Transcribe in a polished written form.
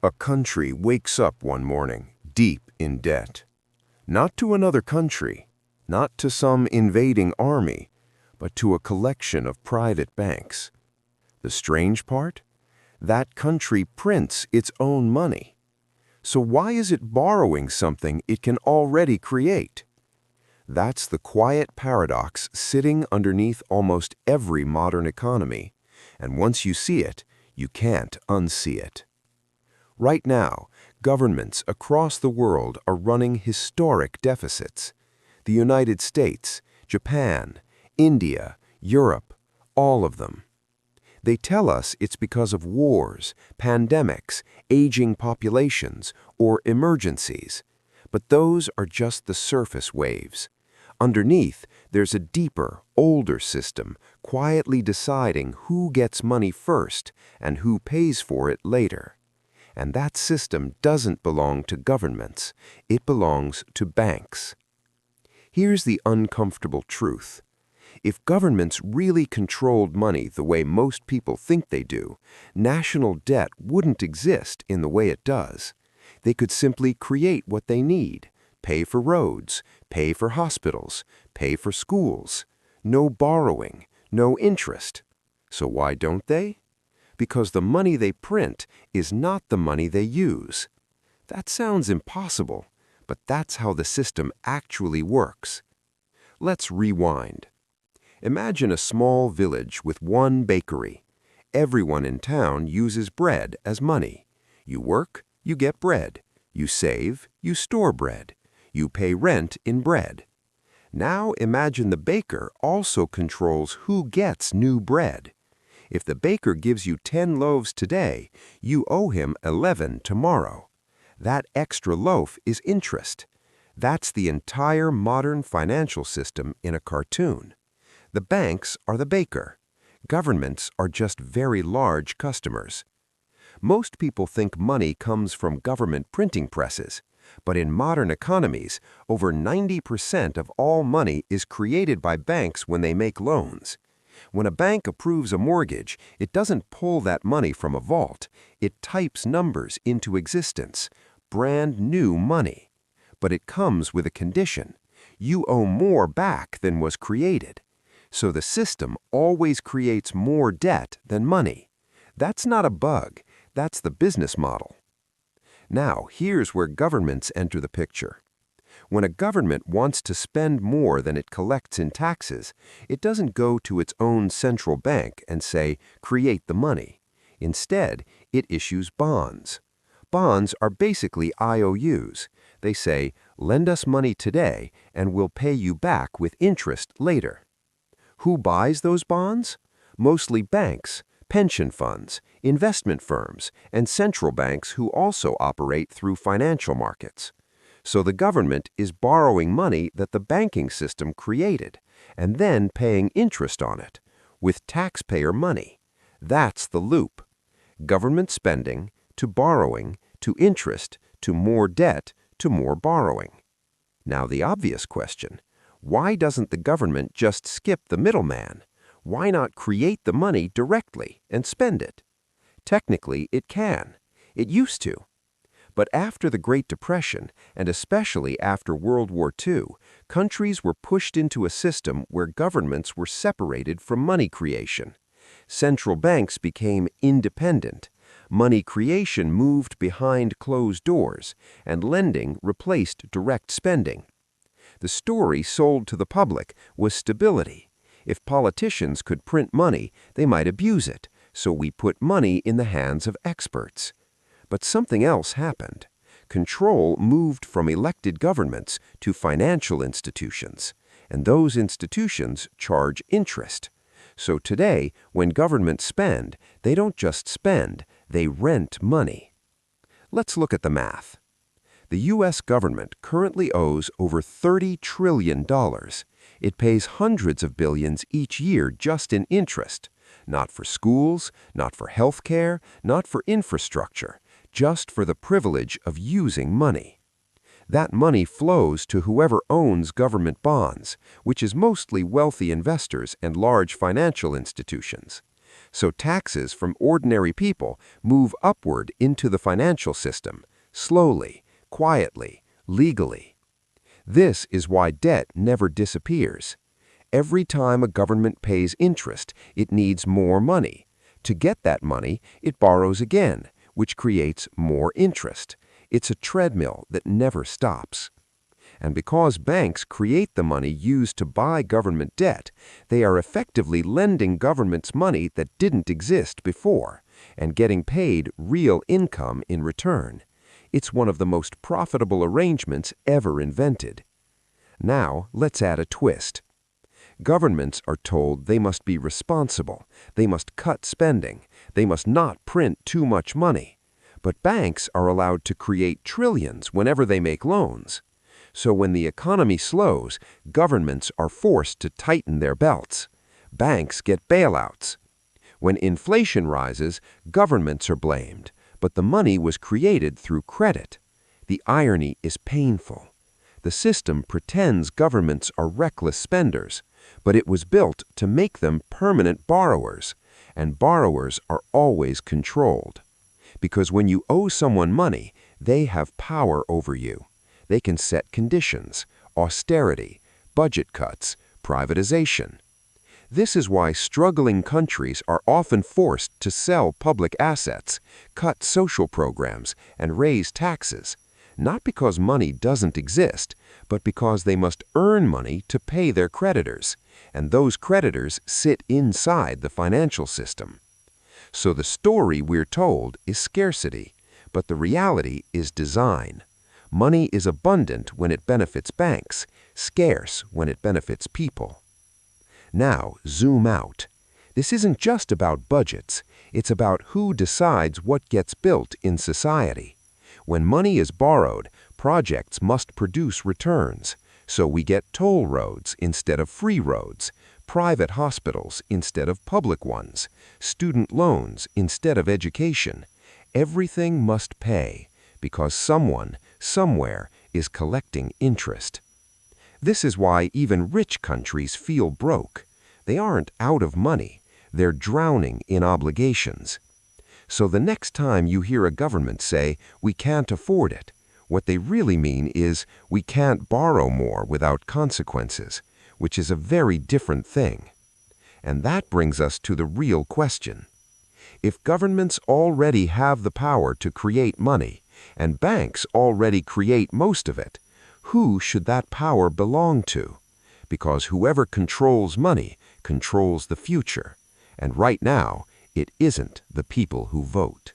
A country wakes up one morning deep in debt. Not to another country, not to some invading army, but to a collection of private banks. The strange part? That country prints its own money. So why is it borrowing something it can already create? That's the quiet paradox sitting underneath almost every modern economy, and once you see it, you can't unsee it. Right now, governments across the world are running historic deficits. The United States, Japan, India, Europe, all of them. They tell us it's because of wars, pandemics, aging populations, or emergencies. But those are just the surface waves. Underneath, there's a deeper, older system quietly deciding who gets money first and who pays for it later. And that system doesn't belong to governments. It belongs to banks. Here's the uncomfortable truth. If governments really controlled money the way most people think they do, national debt wouldn't exist in the way it does. They could simply create what they need, pay for roads, pay for hospitals, pay for schools. No borrowing, no interest. So why don't they? Because the money they print is not the money they use. That sounds impossible, but that's how the system actually works. Let's rewind. Imagine a small village with one bakery. Everyone in town uses bread as money. You work, you get bread. You save, you store bread. You pay rent in bread. Now imagine the baker also controls who gets new bread. If the baker gives you 10 loaves today, you owe him 11 tomorrow. That extra loaf is interest. That's the entire modern financial system in a cartoon. The banks are the baker. Governments are just very large customers. Most people think money comes from government printing presses, but in modern economies, over 90% of all money is created by banks when they make loans. When a bank approves a mortgage, it doesn't pull that money from a vault. It types numbers into existence, brand new money. But it comes with a condition. You owe more back than was created. So the system always creates more debt than money. That's not a bug. That's the business model. Now, here's where governments enter the picture. When a government wants to spend more than it collects in taxes, it doesn't go to its own central bank and say, create the money. Instead, it issues bonds. Bonds are basically IOUs. They say, lend us money today and we'll pay you back with interest later. Who buys those bonds? Mostly banks, pension funds, investment firms, and central banks who also operate through financial markets. So the government is borrowing money that the banking system created and then paying interest on it with taxpayer money. That's the loop. Government spending to borrowing to interest to more debt to more borrowing. Now the obvious question, why doesn't the government just skip the middleman? Why not create the money directly and spend it? Technically, it can. It used to. But after the Great Depression, and especially after World War II, countries were pushed into a system where governments were separated from money creation. Central banks became independent. Money creation moved behind closed doors, and lending replaced direct spending. The story sold to the public was stability. If politicians could print money, they might abuse it, so we put money in the hands of experts. But something else happened. Control moved from elected governments to financial institutions, and those institutions charge interest. So today, when governments spend, they don't just spend, they rent money. Let's look at the math. The U.S. government currently owes over $30 trillion. It pays hundreds of billions each year just in interest. Not for schools, not for health care, not for infrastructure. Just for the privilege of using money. That money flows to whoever owns government bonds, which is mostly wealthy investors and large financial institutions. So taxes from ordinary people move upward into the financial system, slowly, quietly, legally. This is why debt never disappears. Every time a government pays interest, it needs more money. To get that money, it borrows again, which creates more interest. It's a treadmill that never stops. And because banks create the money used to buy government debt, they are effectively lending governments money that didn't exist before, and getting paid real income in return. It's one of the most profitable arrangements ever invented. Now, let's add a twist. Governments are told they must be responsible, they must cut spending, they must not print too much money. But banks are allowed to create trillions whenever they make loans. So when the economy slows, governments are forced to tighten their belts. Banks get bailouts. When inflation rises, governments are blamed, but the money was created through credit. The irony is painful. The system pretends governments are reckless spenders, but it was built to make them permanent borrowers, and borrowers are always controlled. Because when you owe someone money, they have power over you. They can set conditions, austerity, budget cuts, privatization. This is why struggling countries are often forced to sell public assets, cut social programs, and raise taxes, not because money doesn't exist, but because they must earn money to pay their creditors, and those creditors sit inside the financial system. So the story we're told is scarcity, but the reality is design. Money is abundant when it benefits banks, scarce when it benefits people. Now, zoom out. This isn't just about budgets, it's about who decides what gets built in society. When money is borrowed, projects must produce returns, so we get toll roads instead of free roads, private hospitals instead of public ones, student loans instead of education. Everything must pay, because someone, somewhere, is collecting interest. This is why even rich countries feel broke. They aren't out of money, they're drowning in obligations. So the next time you hear a government say, "We can't afford it," what they really mean is, "We can't borrow more without consequences," which is a very different thing. And that brings us to the real question. If governments already have the power to create money, and banks already create most of it, who should that power belong to? Because whoever controls money controls the future, and right now, it isn't the people who vote.